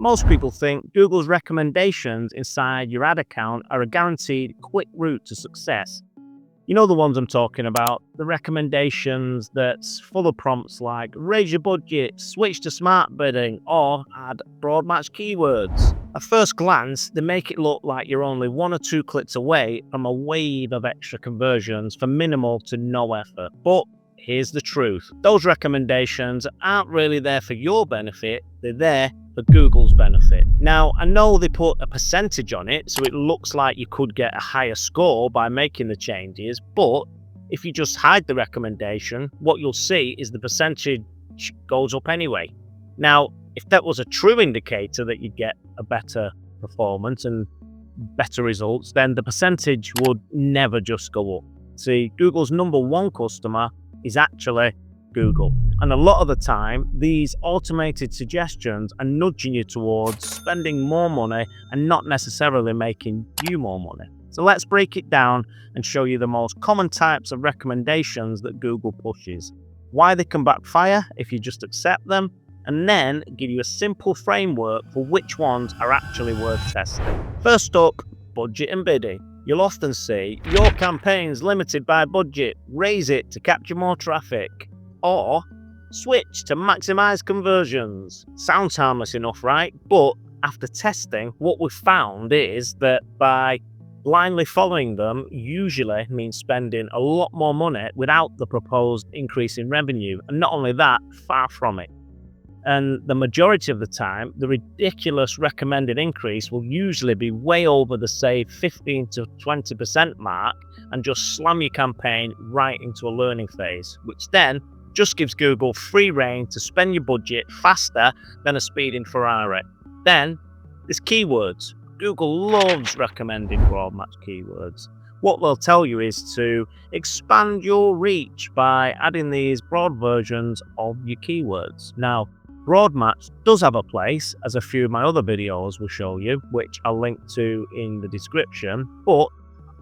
Most people think Google's recommendations inside your ad account are a guaranteed quick route to success. You know the ones I'm talking about, the recommendations that's full of prompts like raise your budget, switch to smart bidding, or add broad match keywords. At first glance, they make it look like you're only 1 or 2 clicks away from a wave of extra conversions for minimal to no effort. But here's the truth. Those recommendations aren't really there for your benefit, they're there for Google's benefit. Now, I know they put a percentage on it, so it looks like you could get a higher score by making the changes, but if you just hide the recommendation, what you'll see is the percentage goes up anyway. Now, if that was a true indicator that you'd get a better performance and better results, then the percentage would never just go up. See, Google's number one customer is actually Google. And a lot of the time, these automated suggestions are nudging you towards spending more money and not necessarily making you more money. So let's break it down and show you the most common types of recommendations that Google pushes, why they can backfire if you just accept them, and then give you a simple framework for which ones are actually worth testing. First up, budget and bidding. You'll often see, your campaign's limited by budget, raise it to capture more traffic, or switch to maximize conversions. Sounds harmless enough, right? But after testing, what we've found is that by blindly following them usually means spending a lot more money without the proposed increase in revenue. And not only that, far from it. And the majority of the time, the ridiculous recommended increase will usually be way over the, say, 15 to 20% mark and just slam your campaign right into a learning phase, which then just gives Google free rein to spend your budget faster than a speeding Ferrari. Then, there's keywords. Google loves recommending broad match keywords. What they'll tell you is to expand your reach by adding these broad versions of your keywords. Now, broad match does have a place, as a few of my other videos will show you, which I'll link to in the description, but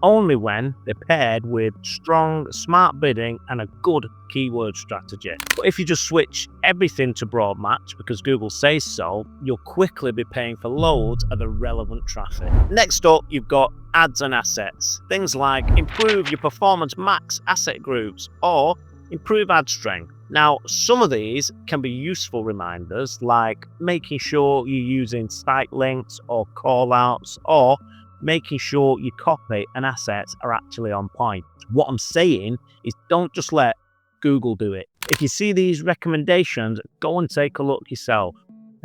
only when they're paired with strong smart bidding and a good keyword strategy. But if you just switch everything to broad match because Google says so, you'll quickly be paying for loads of irrelevant traffic. Next up, you've got ads and assets. Things like improve your performance max asset groups or improve ad strength. Now, some of these can be useful reminders, like making sure you're using site links or callouts, or making sure your copy and assets are actually on point. What I'm saying is don't just let Google do it. If you see these recommendations, go and take a look yourself,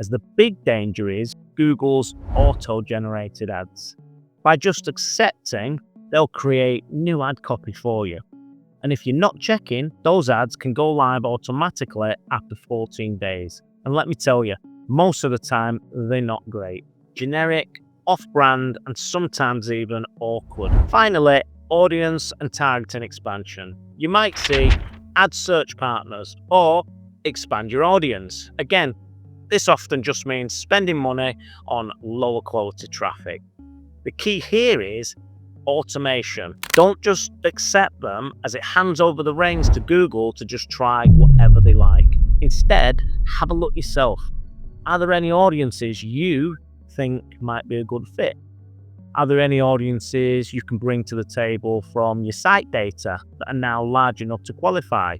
as the big danger is Google's auto-generated ads. By just accepting, they'll create new ad copy for you. And if you're not checking, those ads can go live automatically after 14 days. And let me tell you, most of the time, they're not great. Generic, off-brand, and sometimes even awkward. Finally, audience and targeting expansion. You might see add search partners or expand your audience. Again, this often just means spending money on lower quality traffic. The key here is automation. Don't just accept them as it hands over the reins to Google to just try whatever they like. Instead, have a look yourself. Are there any audiences you think might be a good fit? Are there any audiences you can bring to the table from your site data that are now large enough to qualify?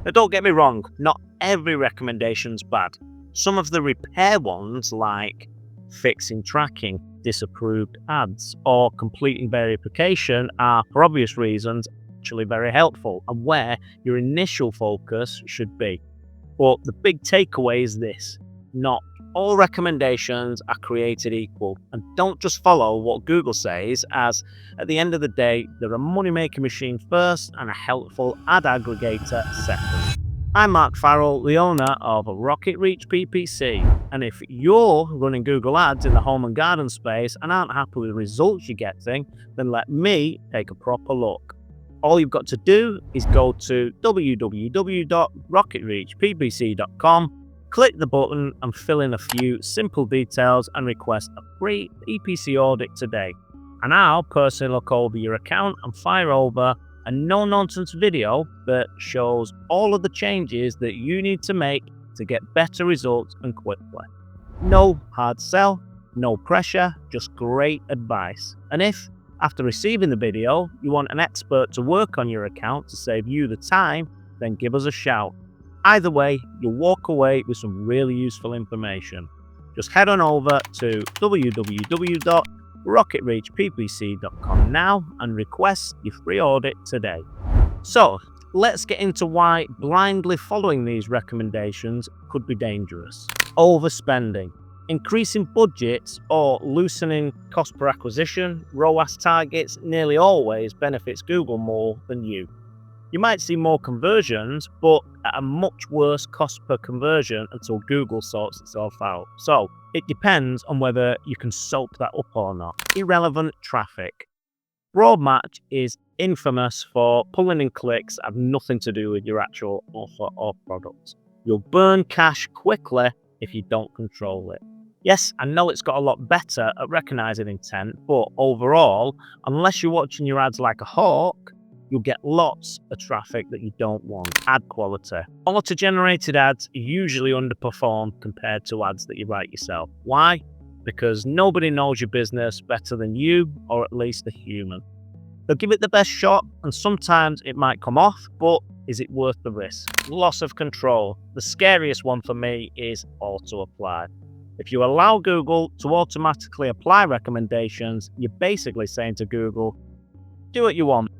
Now, don't get me wrong, not every recommendation's bad. Some of the repair ones, like fixing tracking, disapproved ads, or completing verification, are, for obvious reasons, actually very helpful and where your initial focus should be. But the big takeaway is this: not all recommendations are created equal, and don't just follow what Google says, as at the end of the day, they're a money-making machine first and a helpful ad aggregator second. I'm Mark Farrell, the owner of Rocket Reach PPC, and if you're running Google Ads in the home and garden space and aren't happy with the results you're getting, then let me take a proper look. All you've got to do is go to www.rocketreachppc.com, click the button and fill in a few simple details and request a free PPC audit today. And I'll personally look over your account and fire over a no-nonsense video that shows all of the changes that you need to make to get better results and quickly. No hard sell, no pressure, just great advice. And if, after receiving the video, you want an expert to work on your account to save you the time, then give us a shout. Either way, you'll walk away with some really useful information. Just head on over to www.rocketreachppc.com now and request your free audit today. So, let's get into why blindly following these recommendations could be dangerous. Overspending. Increasing budgets or loosening cost per acquisition, ROAS targets nearly always benefits Google more than you. You might see more conversions, but at a much worse cost per conversion until Google sorts itself out. So it depends on whether you can soak that up or not. Irrelevant traffic. Broadmatch is infamous for pulling in clicks that have nothing to do with your actual offer or product. You'll burn cash quickly if you don't control it. Yes, I know it's got a lot better at recognizing intent, but overall, unless you're watching your ads like a hawk, you'll get lots of traffic that you don't want. Ad quality. Auto-generated ads usually underperform compared to ads that you write yourself. Why? Because nobody knows your business better than you, or at least a human. They'll give it the best shot, and sometimes it might come off, but is it worth the risk? Loss of control. The scariest one for me is auto-apply. If you allow Google to automatically apply recommendations, you're basically saying to Google, do what you want.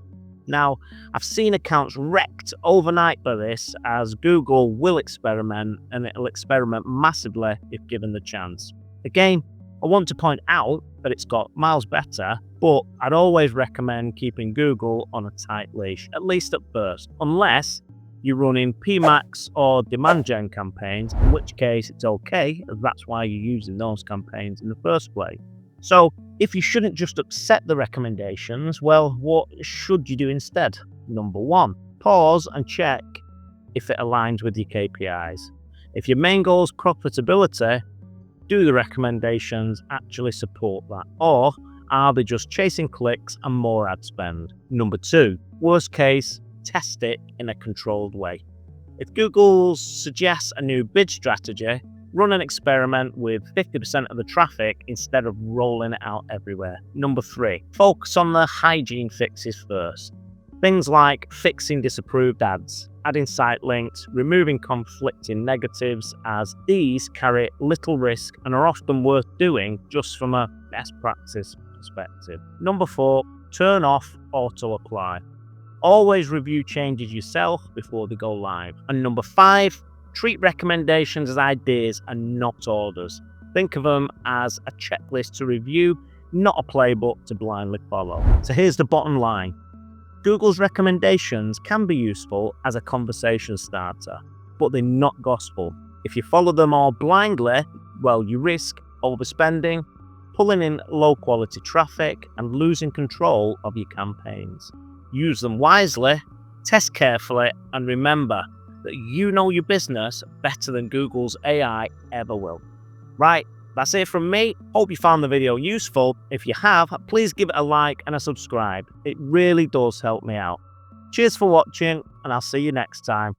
Now, I've seen accounts wrecked overnight by this, as Google will experiment, and it'll experiment massively if given the chance. Again, I want to point out that it's got miles better, but I'd always recommend keeping Google on a tight leash, at least at first, unless you're running PMax or demand gen campaigns, in which case it's okay, as that's why you're using those campaigns in the first place. So, if you shouldn't just accept the recommendations, well, what should you do instead? Number 1, pause and check if it aligns with your KPIs. If your main goal is profitability, do the recommendations actually support that? Or are they just chasing clicks and more ad spend? Number 2, worst case, test it in a controlled way. If Google suggests a new bid strategy, run an experiment with 50% of the traffic instead of rolling it out everywhere. Number 3, focus on the hygiene fixes first. Things like fixing disapproved ads, adding site links, removing conflicting negatives, as these carry little risk and are often worth doing just from a best practice perspective. Number 4, turn off auto apply. Always review changes yourself before they go live. And number 5, treat recommendations as ideas and not orders. Think of them as a checklist to review, not a playbook to blindly follow. So here's the bottom line. Google's recommendations can be useful as a conversation starter, but they're not gospel. If you follow them all blindly, well, you risk overspending, pulling in low-quality traffic, and losing control of your campaigns. Use them wisely, test carefully, and remember that you know your business better than Google's AI ever will. Right, that's it from me. Hope you found the video useful. If you have, please give it a like and a subscribe. It really does help me out. Cheers for watching, and I'll see you next time.